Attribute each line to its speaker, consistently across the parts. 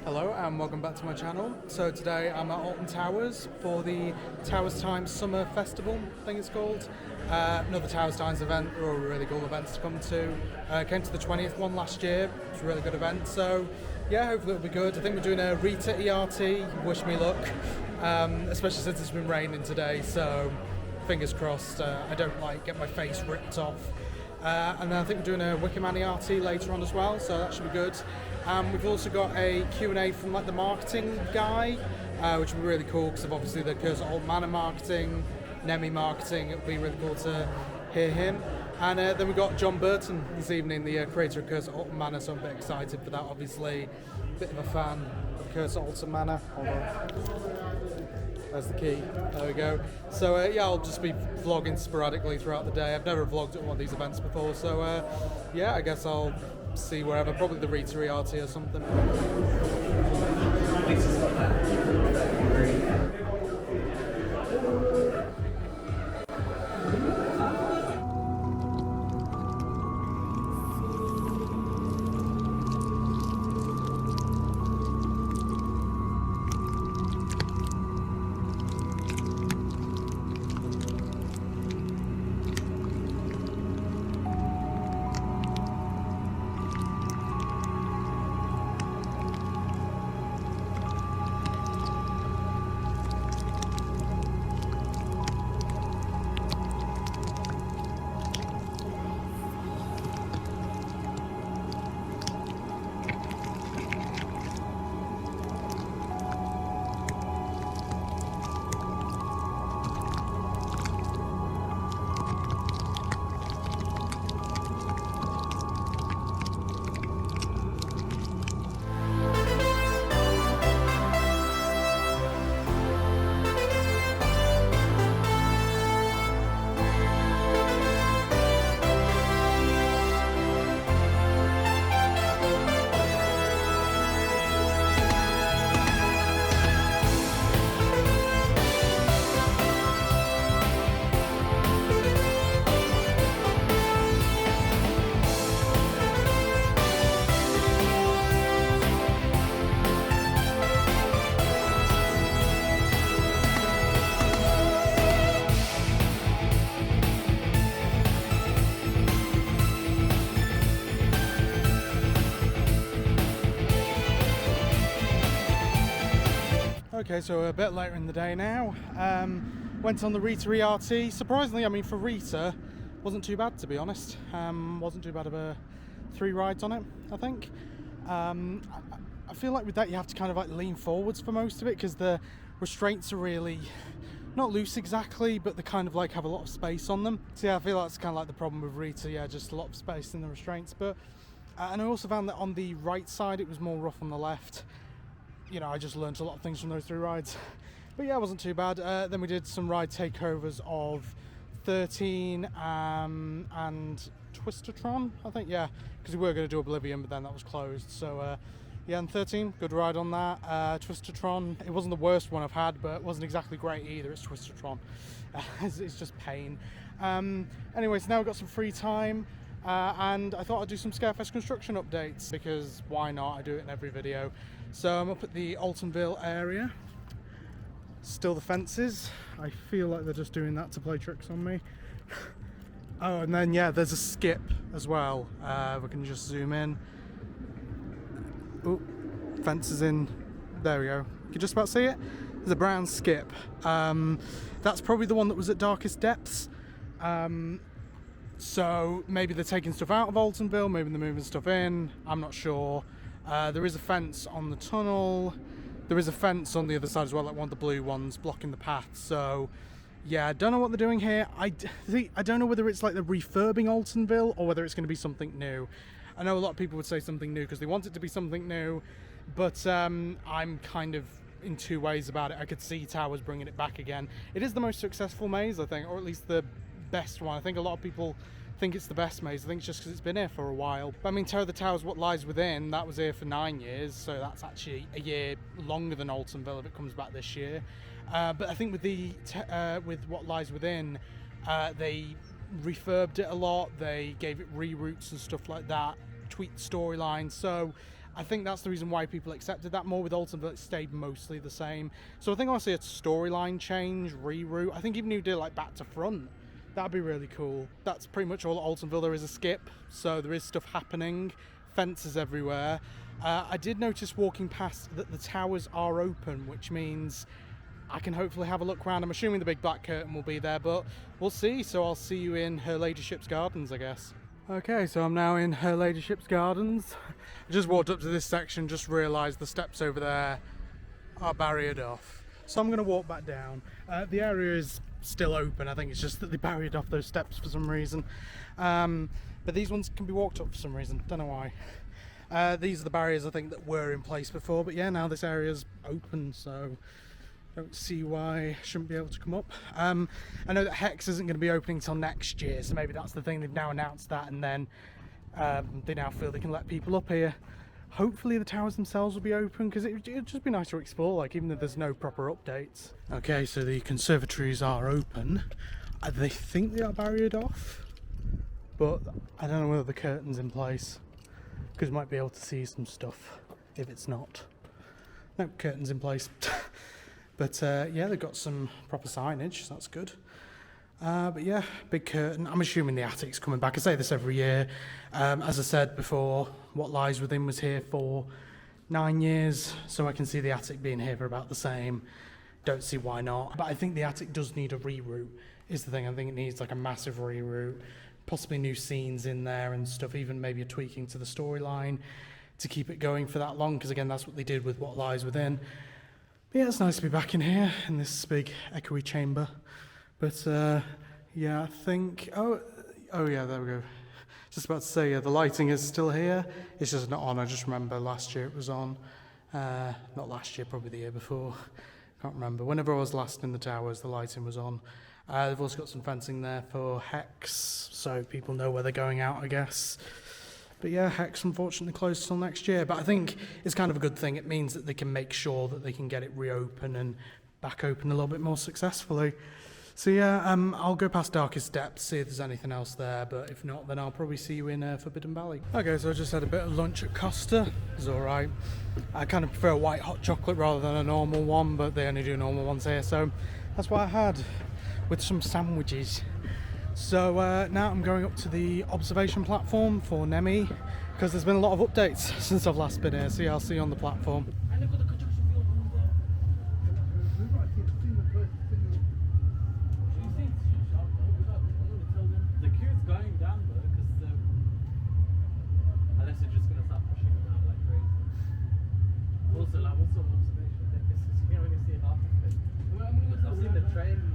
Speaker 1: Hello and welcome back to my channel. So today I'm at Alton Towers for the Towers Times Summer Festival, I think it's called. Another Towers Times event. They're all really cool events to come to. Came to the 20th one last year. It was a really good event. So yeah, hopefully it'll be good. I think we're doing a Rita ERT. Wish me luck, especially since it's been raining today. So fingers crossed. I don't get my face ripped off. And then I think we're doing a Wickerman ERT later on as well, so that should be good. We've also got a Q&A from the marketing guy, which will be really cool because of obviously the Alton Manor marketing, Nemi marketing. It'll be really cool to hear him. And then we've got John Burton this evening, the creator of Alton Manor, so I'm a bit excited for that, obviously. A bit of a fan of Alton Manor. Hold on. There's the key. There we go. So yeah, I'll just be vlogging sporadically throughout the day. I've never vlogged at one of these events before, so yeah, I guess I'll see wherever. Probably the Rita ERT or something. Okay, so a bit later in the day now. Went on the Rita ERT. Surprisingly, I mean, for Rita, wasn't too bad, to be honest. Wasn't too bad of a 3 rides on it, I think. I feel like with that you have to kind of lean forwards for most of it because the restraints are really not loose exactly, but they kind of have a lot of space on them. So yeah, I feel that's kind of the problem with Rita. Yeah, just a lot of space in the restraints. But and I also found that on the right side it was more rough on the left. You know, I just learned a lot of things from those 3 rides. But yeah, it wasn't too bad. Then we did some ride takeovers of 13 and Twistertron, I think, yeah. Because we were going to do Oblivion, but then that was closed. So yeah, and 13, good ride on that. Twistertron, it wasn't the worst one I've had, but it wasn't exactly great either. It's Twistertron. It's just pain. Anyway, so now we've got some free time. And I thought I'd do some Scarefest Construction updates because why not? I do it in every video. So I'm up at the Altonville area. Still the fences. I feel like they're just doing that to play tricks on me. Oh, and then yeah, there's a skip as well. We can just zoom in. Oh, fences in. There we go. You can just about see it. There's a brown skip. That's probably the one that was at Darkest Depths. So maybe they're taking stuff out of Altonville, maybe they're moving stuff in, I'm not sure. There is a fence on the tunnel, there is a fence on the other side as well, one of the blue ones blocking the path. So yeah, I don't know what they're doing here. I don't know whether it's they're refurbing Altonville or whether it's going to be something new. I know a lot of people would say something new because they want it to be something new, but I'm kind of in 2 ways about it. I could see Towers bringing it back again. It is the most successful maze, I think, or at least the best one. I think a lot of people think it's the best maze. I think it's just because it's been here for a while. But I mean, Terror of the Towers, What Lies Within, that was here for 9 years, so that's actually a year longer than Altonville if it comes back this year. But I think with with What Lies Within, they refurbed it a lot, they gave it reroutes and stuff like that, tweaked storylines. So I think that's the reason why people accepted that more. With Alton, but it stayed mostly the same. So I think I want to see a storyline change, reroute. I think even if you do like back to front, that'd be really cool. That's pretty much all at Altonville. There is a skip, so there is stuff happening. Fences everywhere. I did notice walking past that the towers are open, which means I can hopefully have a look around. I'm assuming the big black curtain will be there, but we'll see. So I'll see you in Her Ladyship's Gardens, I guess. Okay, so I'm now in Her Ladyship's Gardens. I just walked up to this section, just realised the steps over there are barriered off. So I'm going to walk back down. The area is still open. I think it's just that they barriered off those steps for some reason. But these ones can be walked up for some reason. Don't know why. These are the barriers I think that were in place before. But yeah, now this area's open, so don't see why I shouldn't be able to come up. I know that Hex isn't going to be opening till next year, so maybe that's the thing. They've now announced that, and then they now feel they can let people up here. Hopefully the towers themselves will be open, because it'd just be nice to explore, like, even though there's no proper updates. Okay, so the conservatories are open. They think they are barriered off, but I don't know whether the curtain's in place, because you might be able to see some stuff if it's not. No, curtain's in place. But yeah, they've got some proper signage, so that's good. But yeah, big curtain. I'm assuming the attic's coming back. I say this every year. As I said before, What Lies Within was here for 9 years, so I can see the attic being here for about the same. Don't see why not. But I think the attic does need a reroute, is the thing. I think it needs like a massive reroute, possibly new scenes in there and stuff, even maybe a tweaking to the storyline to keep it going for that long, because again, that's what they did with What Lies Within. But yeah, it's nice to be back in here in this big echoey chamber. But yeah, I think, oh yeah, there we go. Just about to say, yeah, the lighting is still here. It's just not on. I just remember last year it was on. Not last year, probably the year before. Can't remember. Whenever I was last in the towers, the lighting was on. They've also got some fencing there for Hex, so people know where they're going out, I guess. But yeah, Hex unfortunately closed till next year. But I think it's kind of a good thing. It means that they can make sure that they can get it reopened and back open a little bit more successfully. So yeah, I'll go past Darkest Depths, see if there's anything else there. But if not, then I'll probably see you in Forbidden Valley. Okay, so I just had a bit of lunch at Costa. It was all right. I kind of prefer a white hot chocolate rather than a normal one, but they only do normal ones here. So that's what I had with some sandwiches. So now I'm going up to the observation platform for Nemi, because there's been a lot of updates since I've last been here. So yeah, I'll see you on the platform.
Speaker 2: The queue's going down though, because unless they're just going to start pushing them out like crazy. Also, like, what sort of observation deck is this? You can't really see half of it. I've seen the train one.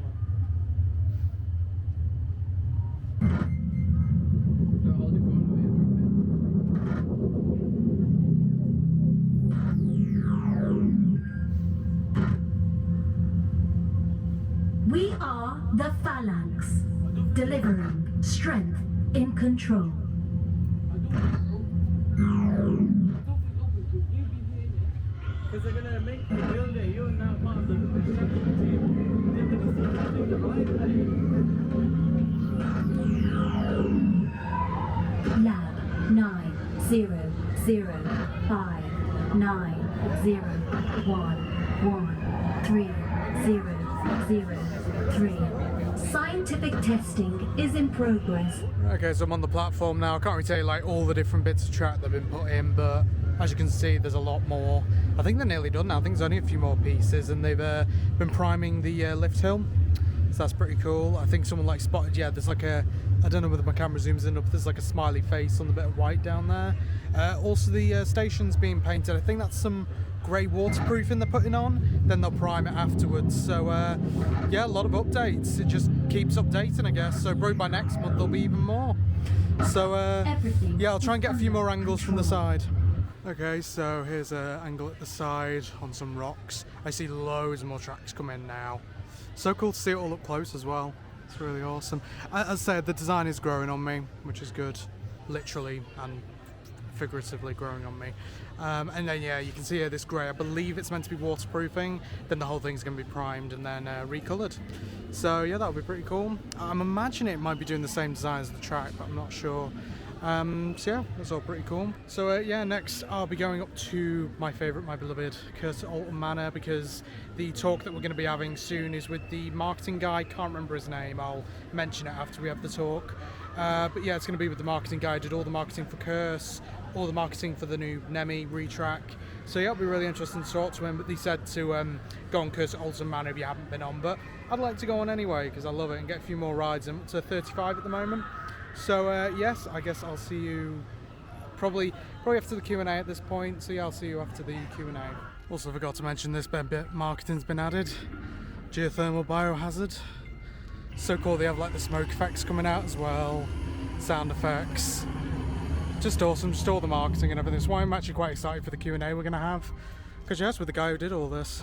Speaker 3: We are the Phalanx, delivering strength in control.
Speaker 2: Because they're going to make the building, you're now part of the construction team. They're going to start doing the right thing.
Speaker 3: Lab 9005901130003. Scientific testing is in progress.
Speaker 1: Okay, so I'm on the platform now. I can't really tell you like all the different bits of track that have been put in, but as you can see, there's a lot more. I think they're nearly done now. I think there's only a few more pieces, and they've been priming the lift hill, so that's pretty cool. I think someone like spotted, yeah, there's like a, I don't know whether my camera zooms in, but there's like a smiley face on the bit of white down there. Also the station's being painted. I think that's some grey waterproofing they're putting on, then they'll prime it afterwards. So yeah, a lot of updates. It just keeps updating, I guess. So probably by next month there'll be even more. So yeah, I'll try and get a few more angles from the side. Okay, so here's an angle at the side on some rocks. I see loads more tracks come in now. So cool to see it all up close as well. It's really awesome. As I said, the design is growing on me, which is good. Literally and figuratively growing on me. And then yeah, you can see here this grey. I believe it's meant to be waterproofing. Then the whole thing's going to be primed and then recoloured. So yeah, that'll be pretty cool. I'm imagining it might be doing the same design as the track, but I'm not sure. So yeah, that's all pretty cool. So yeah, next I'll be going up to my favourite, my beloved Alton Manor, because the talk that we're going to be having soon is with the marketing guy. Can't remember his name, I'll mention it after we have the talk. But yeah, it's going to be with the marketing guy. Did all the marketing for Curse, all the marketing for the new Nemi retrack. So yeah, it'll be really interesting to talk to him. But they said to go on Curse at Alton Manor if you haven't been on. But I'd like to go on anyway because I love it and get a few more rides. I'm up to 35 at the moment. So yes, I guess I'll see you probably after the Q&A at this point. So yeah, I'll see you after the Q&A. Also forgot to mention this bit marketing's been added. Geothermal biohazard. So cool, they have like the smoke effects coming out as well, sound effects. Just awesome, just all the marketing and everything. That's why I'm actually quite excited for the Q&A we're going to have. Because yes, with the guy who did all this.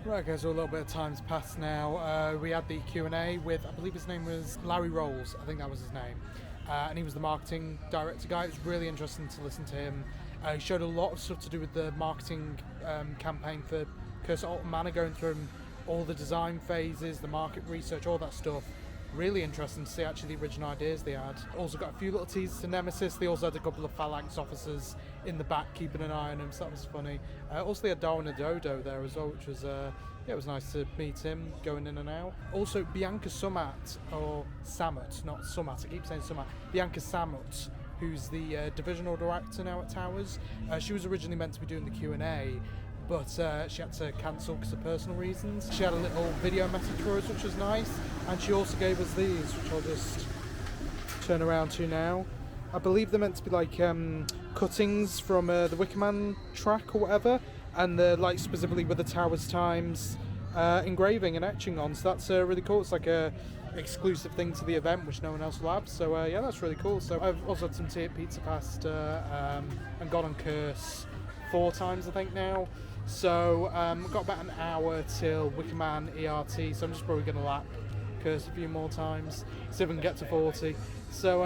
Speaker 1: Right guys, so a little bit of time's passed now. We had the Q&A with, I believe his name was Larry Rolls, I think that was his name. And he was the marketing director guy. It was really interesting to listen to him. He showed a lot of stuff to do with the marketing campaign for Curse at Alton Manor, going through all the design phases, the market research, all that stuff. Really interesting to see actually the original ideas they had. Also got a few little teasers to Nemesis. They also had a couple of Phalanx officers in the back keeping an eye on him, so that was funny. Also they had Darwin and Dodo there as well, which was yeah, it was nice to meet him going in and out. Also Bianca Sumat, or Samut, not Sumat, I keep saying Sumat. Bianca Samut, who's the divisional director now at Towers. She was originally meant to be doing the Q&A, but she had to cancel because of personal reasons. She had a little video message for us, which was nice, and she also gave us these, which I'll just turn around to now. I believe they're meant to be like cuttings from the Wickerman track or whatever, and they're like specifically with the Towers Times engraving and etching on, so that's really cool. It's like a exclusive thing to the event which no one else will have, so yeah, that's really cool. So I've also had some tea at Pizza Pasta and gone on Curse 4 times I think now. So I've got about an hour till Wickerman ERT, so I'm just probably going to lap Curse a few more times, see if we can get to 40. So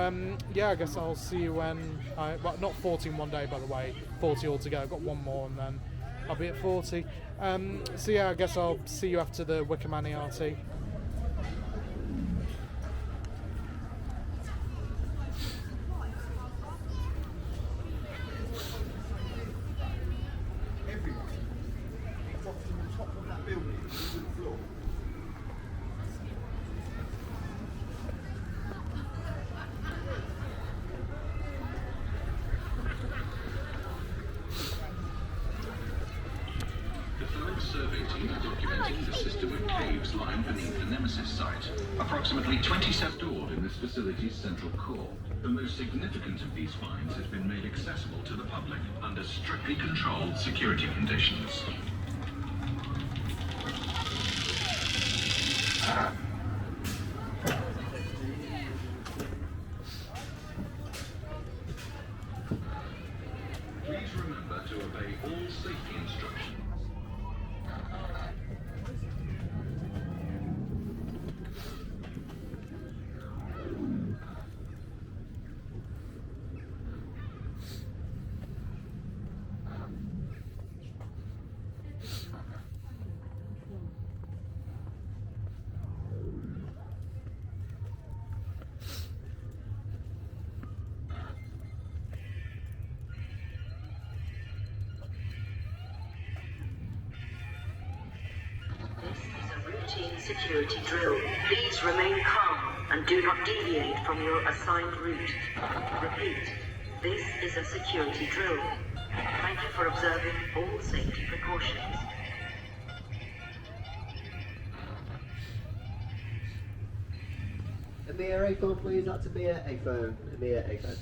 Speaker 1: yeah, I guess I'll see you when well, not 40 in one day, by the way, 40 altogether. I've got one more and then I'll be at 40. So yeah, I guess I'll see you after the Wickerman ERT.
Speaker 4: Survey team are documenting the system of caves lying beneath the Nemesis site. Approximately 27 stored in this facility's central core. The most significant of these finds has been made accessible to the public under strictly controlled security conditions. Please remember to obey all safety instructions.
Speaker 5: Security drill. Please remain calm and do not deviate from your assigned route. Repeat, this is a security drill. Thank you for observing all safety precautions.
Speaker 6: Amir, a phone please, that's Amir, a phone. Amir, a phone.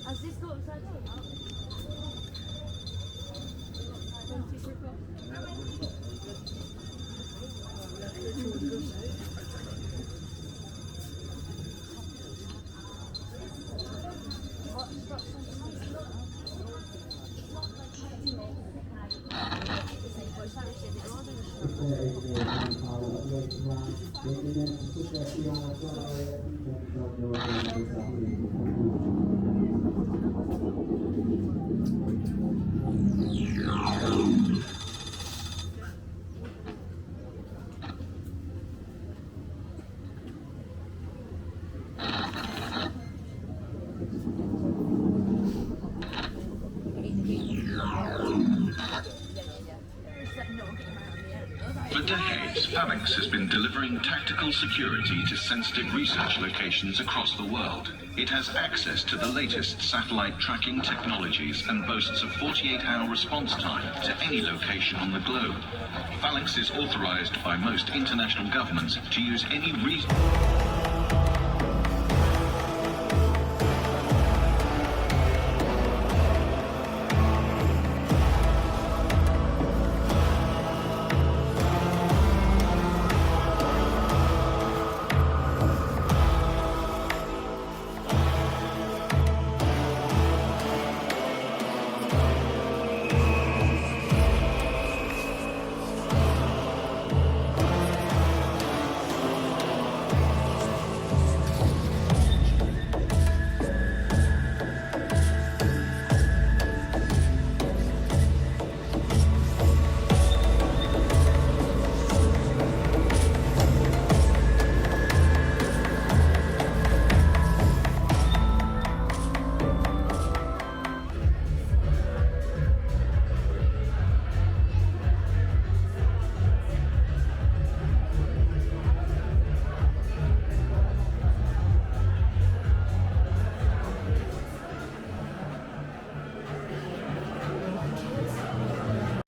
Speaker 7: Has this got upside down?
Speaker 4: For decades, Phalanx has been delivering tactical security to sensitive research locations across the world. It has access to the latest satellite tracking technologies and boasts a 48-hour response time to any location on the globe. Phalanx is authorized by most international governments to use any reason.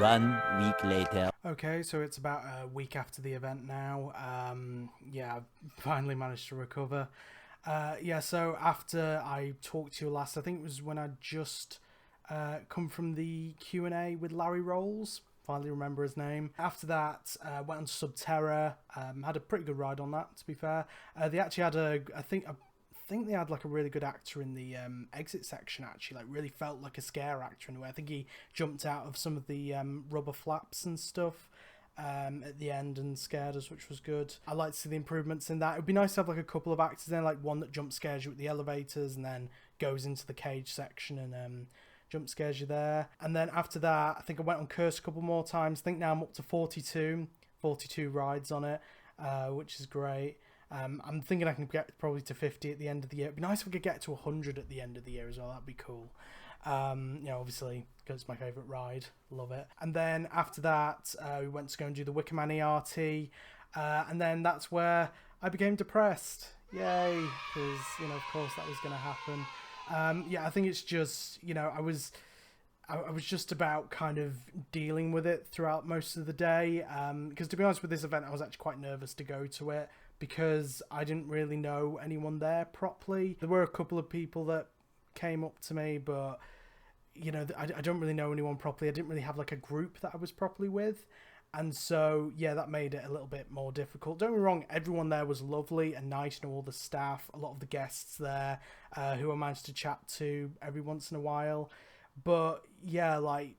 Speaker 8: 1 week later.
Speaker 1: Okay, so it's about a week after the event now. Yeah, I've finally managed to recover. Yeah, so after I talked to you last, I think it was when I just come from the Q&A with Larry Rolls. Finally remember his name. After that, went on Subterra. Had a pretty good ride on that, to be fair. They actually had I think they had like a really good actor in the exit section, actually. Like, really felt like a scare actor in a way. I think he jumped out of some of the rubber flaps and stuff at the end and scared us, which was good. I like to see the improvements in that. It would be nice to have like a couple of actors there, like one that jump scares you at the elevators and then goes into the cage section and jump scares you there. And then after that, I think I went on Curse a couple more times. I think now I'm up to 42 rides on it, which is great. I'm thinking I can get probably to 50 at the end of the year. It'd be nice if we could get to 100 at the end of the year as well. That'd be cool. You know, obviously, because it's my favourite ride. Love it. And then after that, we went to go and do the Wicker Man ERT. And then that's where I became depressed. Yay. Because, you know, of course that was going to happen. Yeah, I think it's just, you know, I was just about kind of dealing with it throughout most of the day. Because to be honest with this event, I was actually quite nervous to go to it because I didn't really know anyone there properly. There were a couple of people that came up to me, but, you know, I don't really know anyone properly. I didn't really have like a group that I was properly with. And so, yeah, that made it a little bit more difficult. Don't get me wrong, everyone there was lovely and nice, and all the staff, a lot of the guests there, who I managed to chat to every once in a while. But, yeah, like,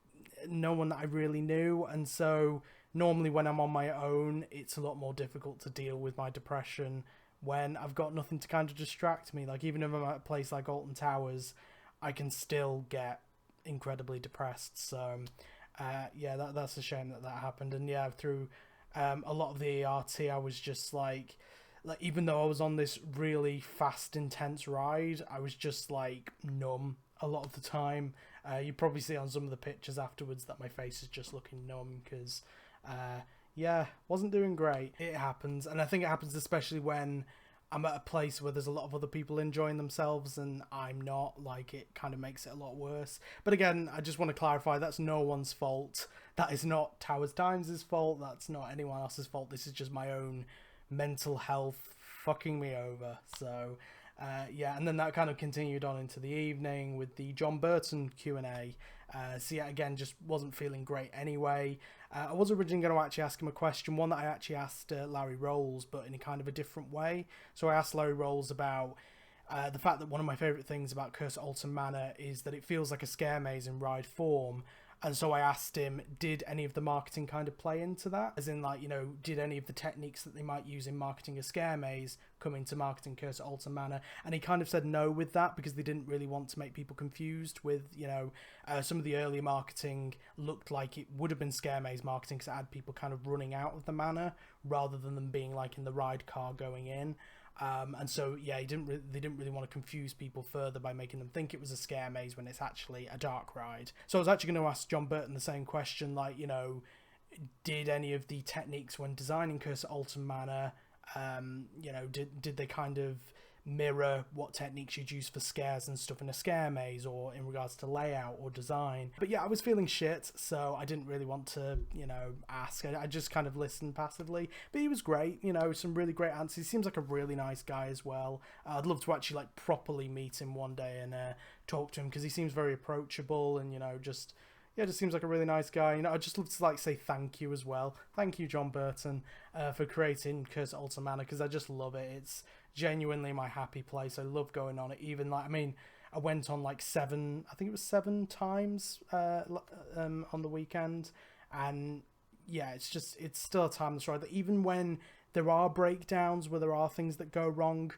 Speaker 1: no one that I really knew. And so, normally when I'm on my own, it's a lot more difficult to deal with my depression when I've got nothing to kind of distract me. Like, even if I'm at a place like Alton Towers, I can still get incredibly depressed. So... yeah, that's a shame that happened. And yeah, through a lot of the ART, I was just like even though I was on this really fast, intense ride, I was just like numb a lot of the time. You probably see on some of the pictures afterwards that my face is just looking numb because yeah, wasn't doing great. It happens, and I think it happens especially when I'm at a place where there's a lot of other people enjoying themselves and I'm not. Like, it kind of makes it a lot worse. But again, I just want to clarify, that's no one's fault. That is not Towers Times' fault. That's not anyone else's fault. This is just my own mental health fucking me over. So, yeah, and then that kind of continued on into the evening with the John Burton Q&A. So yeah, again, just wasn't feeling great anyway. I was originally going to actually ask him a question, one that I actually asked Larry Rolls, but in a kind of a different way. So I asked Larry Rolls about the fact that one of my favourite things about Curse at Alton Manor is that it feels like a scare maze in ride form. And so I asked him, did any of the marketing kind of play into that? As in, like, you know, did any of the techniques that they might use in marketing a scare maze come into marketing Curse at Alton Manor? And he kind of said no with that because they didn't really want to make people confused with, you know, some of the early marketing looked like it would have been scare maze marketing because it had people kind of running out of the manor rather than them being like in the ride car going in. And so, yeah, they didn't really want to confuse people further by making them think it was a scare maze when it's actually a dark ride. So I was actually going to ask John Burton the same question, like, you know, did any of the techniques when designing Curse at Alton Manor, you know, did they kind of mirror what techniques you'd use for scares and stuff in a scare maze or in regards to layout or design? But yeah, I was feeling shit, so I didn't really want to, you know, ask. I just kind of listened passively. But he was great, you know, some really great answers. He seems like a really nice guy as well. I'd love to actually like properly meet him one day and talk to him because he seems very approachable and, you know, just... yeah, just seems like a really nice guy. You know, I'd just love to like say thank you as well. Thank you, John Burton, for creating Curse at Alton Manor because I just love it. It's genuinely my happy place. I love going on it. Even like, I mean, I went on like 7 times on the weekend, and yeah, it's still a timeless ride. That even when there are breakdowns, where there are things that go wrong,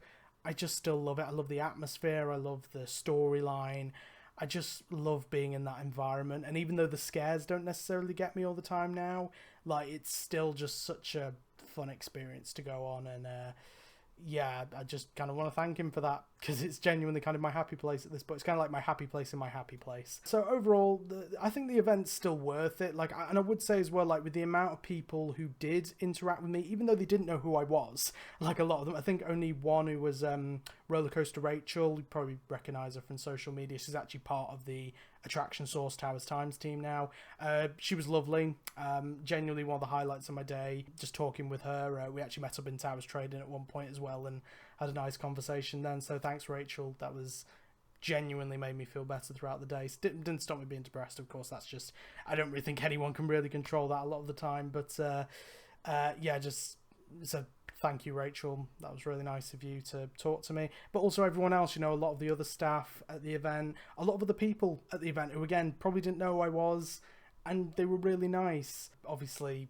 Speaker 1: I just still love it. I love the atmosphere. I love the storyline. I just love being in that environment. And even though the scares don't necessarily get me all the time now, like, it's still just such a fun experience to go on. And yeah, I just kind of want to thank him for that because it's genuinely kind of my happy place at this point. It's kind of like my happy place in my happy place. So overall, I think the event's still worth it. Like, and I would say as well, like, with the amount of people who did interact with me, even though they didn't know who I was, like a lot of them, I think only one who was Roller Coaster Rachel, you probably recognise her from social media. She's actually part of the Attraction Source Towers Times team now. She was lovely. Genuinely one of the highlights of my day, just talking with her. We actually met up in Towers Trading at one point as well and had a nice conversation then. So thanks, Rachel. That was genuinely made me feel better throughout the day. Didn't stop me being depressed, of course. That's just, I don't really think anyone can really control that a lot of the time. But yeah, just so thank you, Rachel. That was really nice of you to talk to me. But also everyone else, you know, a lot of the other staff at the event, a lot of other people at the event who, again, probably didn't know who I was, and they were really nice. Obviously,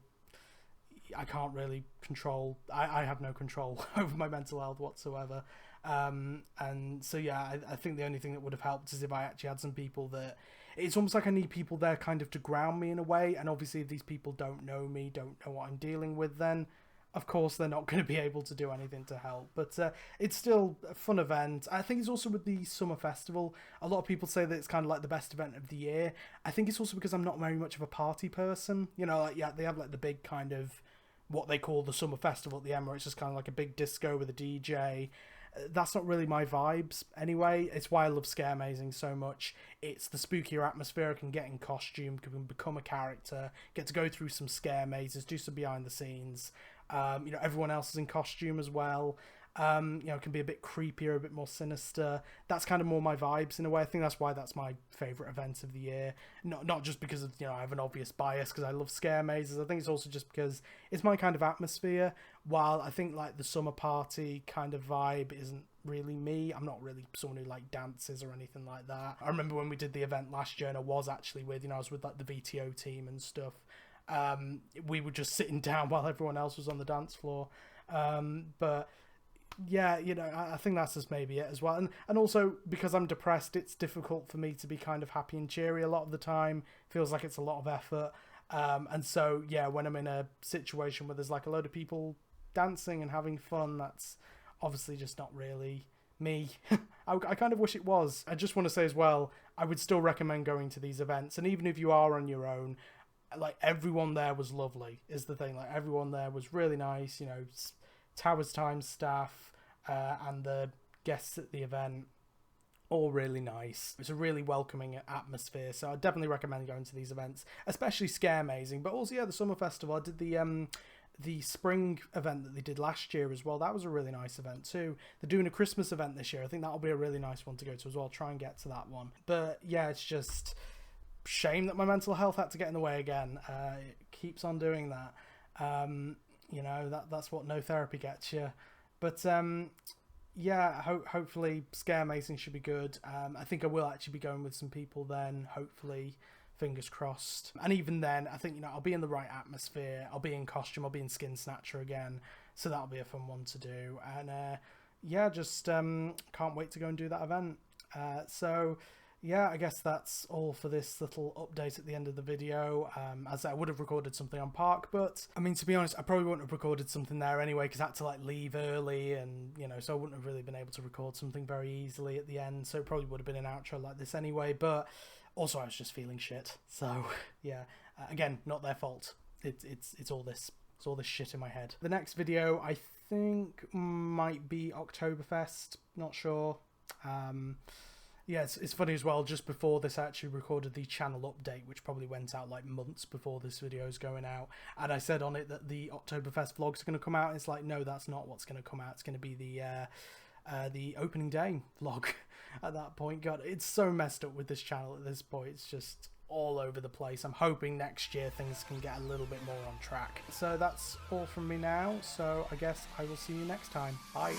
Speaker 1: I can't really control, I have no control over my mental health whatsoever. And so, yeah, I think the only thing that would have helped is if I actually had some people that, it's almost like I need people there kind of to ground me in a way. And obviously if these people don't know me, don't know what I'm dealing with, then of course they're not going to be able to do anything to help. But it's still a fun event. I think it's also with the summer festival. A lot of people say that it's kind of like the best event of the year. I think it's also because I'm not very much of a party person. You know, like, yeah, they have like the big kind of what they call the summer festival at the end, where it's just kind of like a big disco with a DJ. That's not really my vibes anyway. It's why I love Scaremazing so much. It's the spookier atmosphere. I can get in costume, can become a character, get to go through some scare mazes, do some behind the scenes. You know, everyone else is in costume as well. You know, it can be a bit creepier, a bit more sinister. That's kind of more my vibes in a way. I think that's why that's my favourite event of the year. Not just because of, you know, I have an obvious bias because I love scare mazes. I think it's also just because it's my kind of atmosphere. While I think like the summer party kind of vibe isn't really me. I'm not really someone who like dances or anything like that. I remember when we did the event last year and I was actually with, you know, I was with like the VTO team and stuff. We were just sitting down while everyone else was on the dance floor. But yeah, you know, I think that's just maybe it as well. And also because I'm depressed, it's difficult for me to be kind of happy and cheery a lot of the time. Feels like it's a lot of effort. And so, yeah, when I'm in a situation where there's like a load of people dancing and having fun, that's obviously just not really me. I kind of wish it was. I just want to say as well, I would still recommend going to these events. And even if you are on your own, like everyone there was lovely is the thing. Like everyone there was really nice, you know, Towers Times staff and the guests at the event, all really nice. It's a really welcoming atmosphere, so I definitely recommend going to these events, especially Scaremazing, but also, yeah, the summer festival. I did the spring event that they did last year as well. That was a really nice event too. They're doing a Christmas event this year. I think that'll be a really nice one to go to as well. Try and get to that one. But yeah, it's just shame that my mental health had to get in the way again. It keeps on doing that. You know, that's what no therapy gets you. But yeah, hopefully Scaremazing should be good. I think I will actually be going with some people then, hopefully, fingers crossed. And even then, I think, you know, I'll be in the right atmosphere. I'll be in costume. I'll be in Skin Snatcher again. So that'll be a fun one to do. And yeah, just can't wait to go and do that event. So yeah, I guess that's all for this little update at the end of the video. As I would have recorded something on Park, but I mean, to be honest, I probably wouldn't have recorded something there anyway, because I had to like leave early, and you know, so I wouldn't have really been able to record something very easily at the end. So it probably would have been an outro like this anyway. But also, I was just feeling shit. So yeah, again, not their fault. It's all this. It's all this shit in my head. The next video I think might be Oktoberfest. Not sure. Yeah, it's funny as well, just before this I actually recorded the channel update, which probably went out like months before this video is going out, and I said on it that the Oktoberfest vlogs are going to come out, and it's like, no, that's not what's going to come out. It's going to be the opening day vlog at that point. God, it's so messed up with this channel at this point. It's just all over the place. I'm hoping next year things can get a little bit more on track. So that's all from me now, so I guess I will see you next time. Bye.